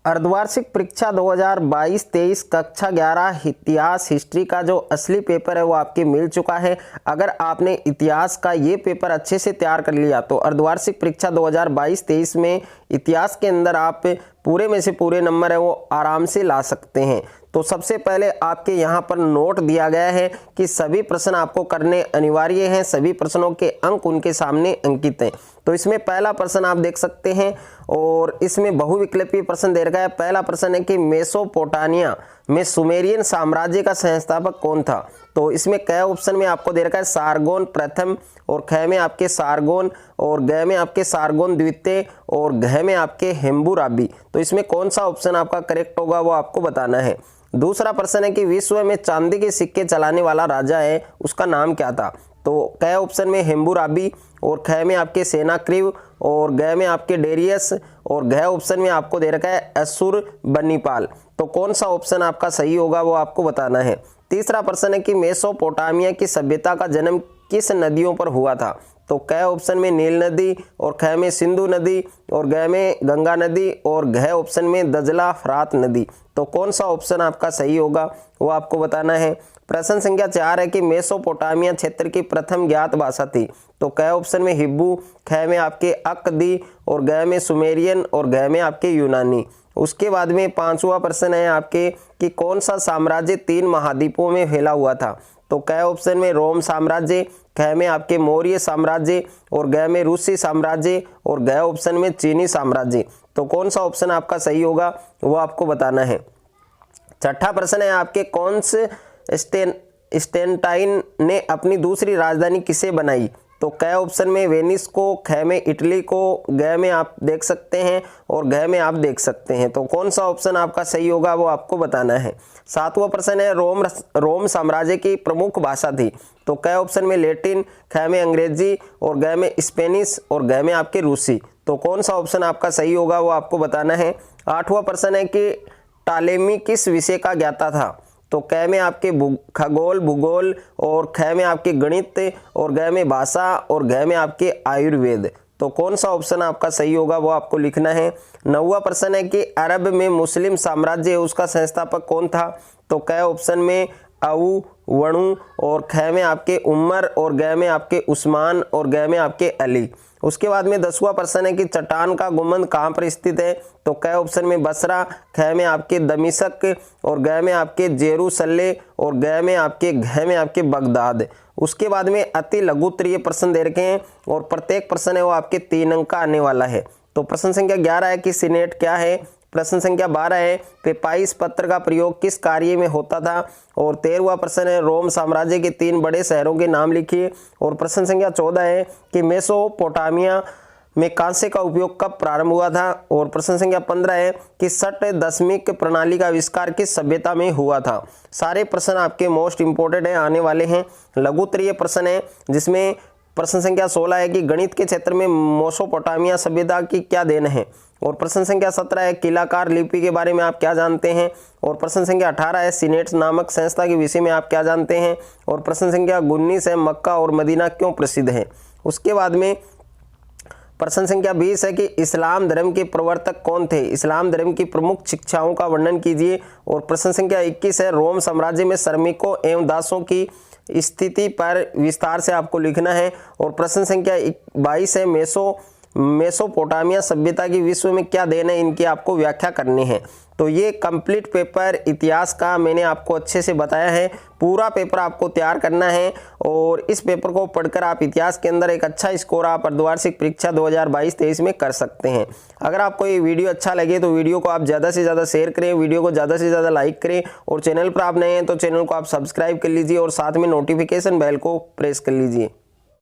अर्धवार्षिक परीक्षा 2022-23 कक्षा 11 इतिहास हिस्ट्री का जो असली पेपर है वो आपके मिल चुका है। अगर आपने इतिहास का ये पेपर अच्छे से तैयार कर लिया तो अर्धवार्षिक परीक्षा 2022-23 में इतिहास के अंदर आप पूरे में से पूरे नंबर है वो आराम से ला सकते हैं। तो सबसे पहले आपके यहाँ पर नोट दिया गया है कि सभी प्रश्न आपको करने अनिवार्य हैं, सभी प्रश्नों के अंक उनके सामने अंकित हैं। तो इसमें पहला प्रश्न आप देख सकते हैं और इसमें बहुविकल्पीय प्रश्न दे रखा है। पहला प्रश्न है कि मेसोपोटामिया में सुमेरियन साम्राज्य का संस्थापक कौन था। तो इसमें क ऑप्शन में आपको दे रखा है सारगोन प्रथम, और ख में आपके सारगोन, और ग में आपके सारगोन द्वितीय, और घ में आपके हेम्बुराबी। तो इसमें कौन सा ऑप्शन आपका करेक्ट होगा वो आपको बताना है। दूसरा प्रश्न है कि विश्व में चांदी के सिक्के चलाने वाला राजा है, उसका नाम क्या था। तो क ऑप्शन में हेम्बुराबी, और ख में आपके सेनाक्रीव, और ग में आपके डेरियस, और घ ऑप्शन में आपको दे रखा है अशुरबनीपाल। तो कौन सा ऑप्शन आपका सही होगा वो आपको बताना है। तीसरा प्रश्न है कि मेसोपोटामिया की सभ्यता का जन्म किस नदियों पर हुआ था। तो क ऑप्शन में नील नदी, और ख में सिंधु नदी, और ग में गंगा नदी, और घ ऑप्शन में दजला फरात नदी। तो कौन सा ऑप्शन आपका सही होगा वो आपको बताना है। प्रश्न संख्या 4 है कि मेसोपोटामिया क्षेत्र की प्रथम ज्ञात भाषा थी। तो क ऑप्शन में हिब्बू, ख में आपके अक्दी, और ग में सुमेरियन, और घ में आपके यूनानी। उसके बाद में पांचवा प्रश्न है आपके कि कौन सा साम्राज्य 3 महाद्वीपों में फैला हुआ था। तो क ऑप्शन में रोम साम्राज्य, ख में आपके मौर्य साम्राज्य, और घ में रूसी साम्राज्य, और घ ऑप्शन में चीनी साम्राज्य। तो कौन सा ऑप्शन आपका सही होगा वो आपको बताना है। छठा प्रश्न है आपके कॉन्स्टेंटाइन ने अपनी दूसरी राजधानी किसे बनाई। तो क ऑप्शन में वेनिस को, ख में इटली को, घ में आप देख सकते हैं, और घ में आप देख सकते हैं। तो कौन सा ऑप्शन आपका सही होगा वो आपको बताना है। सातवां प्रश्न है रोम साम्राज्य की प्रमुख भाषा थी। तो क ऑप्शन में लैटिन, ख में अंग्रेजी, और घ में स्पेनिश, और घ में आपके रूसी। तो कौन सा ऑप्शन आपका सही होगा वो आपको बताना है। आठवां प्रश्न है कि टालेमी किस विषय का ज्ञाता था। तो क में आपके खगोल भूगोल, और ख में आपके गणित, और घ में भाषा, और घ में आपके आयुर्वेद। तो कौन सा ऑप्शन आपका सही होगा वो आपको लिखना है। नौवां प्रश्न है कि अरब में मुस्लिम साम्राज्य है उसका संस्थापक कौन था। तो क ऑप्शन में अऊ वणु, और ख में आपके उमर, और घ में आपके उस्मान, और घ में आपके अली। उसके बाद में 10वां प्रश्न है कि चट्टान का गुंबद कहाँ पर स्थित है। तो क ऑप्शन में बसरा, ख में आपके दमिश्क, और घ में आपके जेरूसले, और घ में आपके बगदाद। उसके बाद में अति लघुत्तरीय प्रश्न दे रखे हैं, और प्रत्येक प्रश्न है वो आपके 3 अंक का आने वाला है। तो प्रश्न संख्या 11 है कि सीनेट क्या है। प्रश्न संख्या 12 है पेपाइस पत्र का प्रयोग किस कार्य में होता था। और 13वां प्रश्न है रोम साम्राज्य के 3 बड़े शहरों के नाम लिखिए। और प्रश्न संख्या 14 है कि मेसोपोटामिया में कांसे का उपयोग कब प्रारंभ हुआ था। और प्रश्न संख्या 15 है कि शट दशमिक प्रणाली का आविष्कार किस सभ्यता में हुआ था। सारे प्रश्न आपके मोस्ट इंपोर्टेंट है, आने वाले हैं। लघुत्तरीय प्रश्न है जिसमें प्रश्न संख्या 16 है कि गणित के क्षेत्र में मेसोपोटामिया सभ्यता की क्या देन है। और प्रश्न संख्या 17 है किलाकार लिपि के बारे में आप क्या जानते हैं। और प्रश्न संख्या 18 है सीनेट नामक संस्था के विषय में आप क्या जानते हैं। और प्रश्न संख्या 19 है मक्का और मदीना क्यों प्रसिद्ध है। उसके बाद में प्रश्न संख्या 20 है कि इस्लाम धर्म के प्रवर्तक कौन थे, इस्लाम धर्म की प्रमुख शिक्षाओं का वर्णन कीजिए। और प्रश्न संख्या 21 है रोम साम्राज्य में श्रमिकों एवं दासों की स्थिति पर विस्तार से आपको लिखना है। और प्रश्न संख्या 22 है मेसोपोटामिया सभ्यता की विश्व में क्या देन है, इनकी आपको व्याख्या करनी है। तो ये कंप्लीट पेपर इतिहास का मैंने आपको अच्छे से बताया है। पूरा पेपर आपको तैयार करना है, और इस पेपर को पढ़कर आप इतिहास के अंदर एक अच्छा स्कोर आप अर्धवार्षिक परीक्षा 2022-23 में कर सकते हैं। अगर आपको ये वीडियो अच्छा लगे तो वीडियो को आप ज़्यादा से ज़्यादा शेयर करें, वीडियो को ज़्यादा से ज़्यादा लाइक करें, और चैनल पर आप नए हैं तो चैनल को आप सब्सक्राइब कर लीजिए, और साथ में नोटिफिकेशन बेल को प्रेस कर लीजिए।